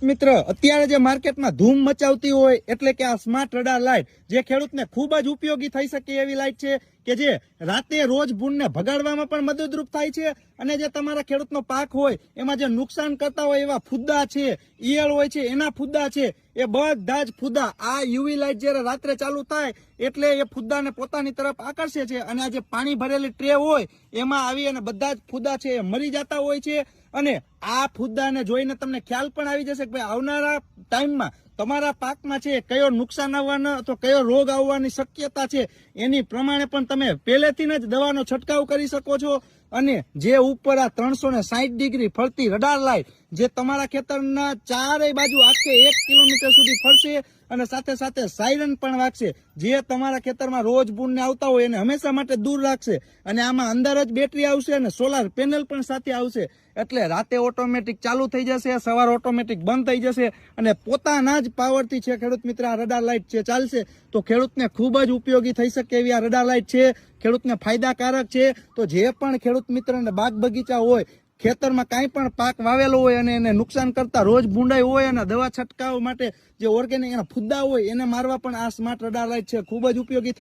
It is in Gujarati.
મિત્ર અત્યારે જે માર્કેટમાં ધૂમ મચાવતી હોય એટલે કે આ સ્માર્ટ રડાર લાઇટ જે ખેડૂતને ખૂબ જ ઉપયોગી થઈ શકે એવી લાઇટ છે કે જે રાતે રોજ ભૂંડને ભગાડવામાં પણ મદદરૂપ થાય છે અને જે તમારા ખેડૂતનો પાક હોય એમાં જે નુકસાન કરતા હોય એવા ફુદ્દા છે, ઈયળ હોય છે, એના ફુદ્દા છે, એ બધા જ ફુદ્દા આ યુવી લાઇટ જ્યારે રાત્રે ચાલુ થાય એટલે એ ફુદ્દાને પોતાની તરફ આકર્ષે છે અને આ જે પાણી ભરેલી ટ્રે હોય એમાં આવી અને બધા જ ફુદ્દા છે એ મરી જતા હોય છે। અને આ ફુદ્દાને જોઈને તમને ખ્યાલ પણ આવી જશે કે ભાઈ આવનારા ટાઈમમાં તમારા પાકમાં છે કયો નુકસાન આવવાનો અથવા કયો રોગ આવવાની શક્યતા છે એની પ્રમાણે પણ તમે પહેલેથી જ દવાનો છંટકાવ કરી શકો છો। અને જે ઉપર આ 360 ડિગ્રી ફરતી રડાર લાઇટ જે તમારા ખેતરના ચારેય બાજુ આખે 1 કિલોમીટર સુધી ફરશે અને સાથે સાથે સાયરન પણ વાગશે જે તમારા ખેતરમાં રોજ ભૂંડને આવતા હોય એને હંમેશા માટે દૂર રાખશે। અને આમાં અંદર જ બેટરી આવશે અને સોલાર પેનલ પણ સાથે આવશે એટલે રાતે ઓટોમેટિક ચાલુ થઈ જશે, સવાર ઓટોમેટિક બંધ થઈ જશે અને પોતાના જ પાવરથી છે ખેડૂત મિત્ર આ રડાર લાઇટ છે ચાલશે તો ખેડૂતને ખૂબ જ ઉપયોગી થઈ શકે એવી આ રડાર લાઇટ છે, ખેડૂતને ફાયદાકારક છે। તો જે પણ ખેડૂત મિત્રને બાગ બગીચા હોય, ખેતરમાં કાંઈ પણ પાક વાવેલો હોય અને એને નુકસાન કરતા રોજ ભૂંડાઈ હોય અને દવા છંટકાવ માટે જે ઓર્ગેનિક એના ફુદ્દા હોય એને મારવા પણ આ સ્માર્ટ રડાર લાઇટ છે ખૂબ જ ઉપયોગી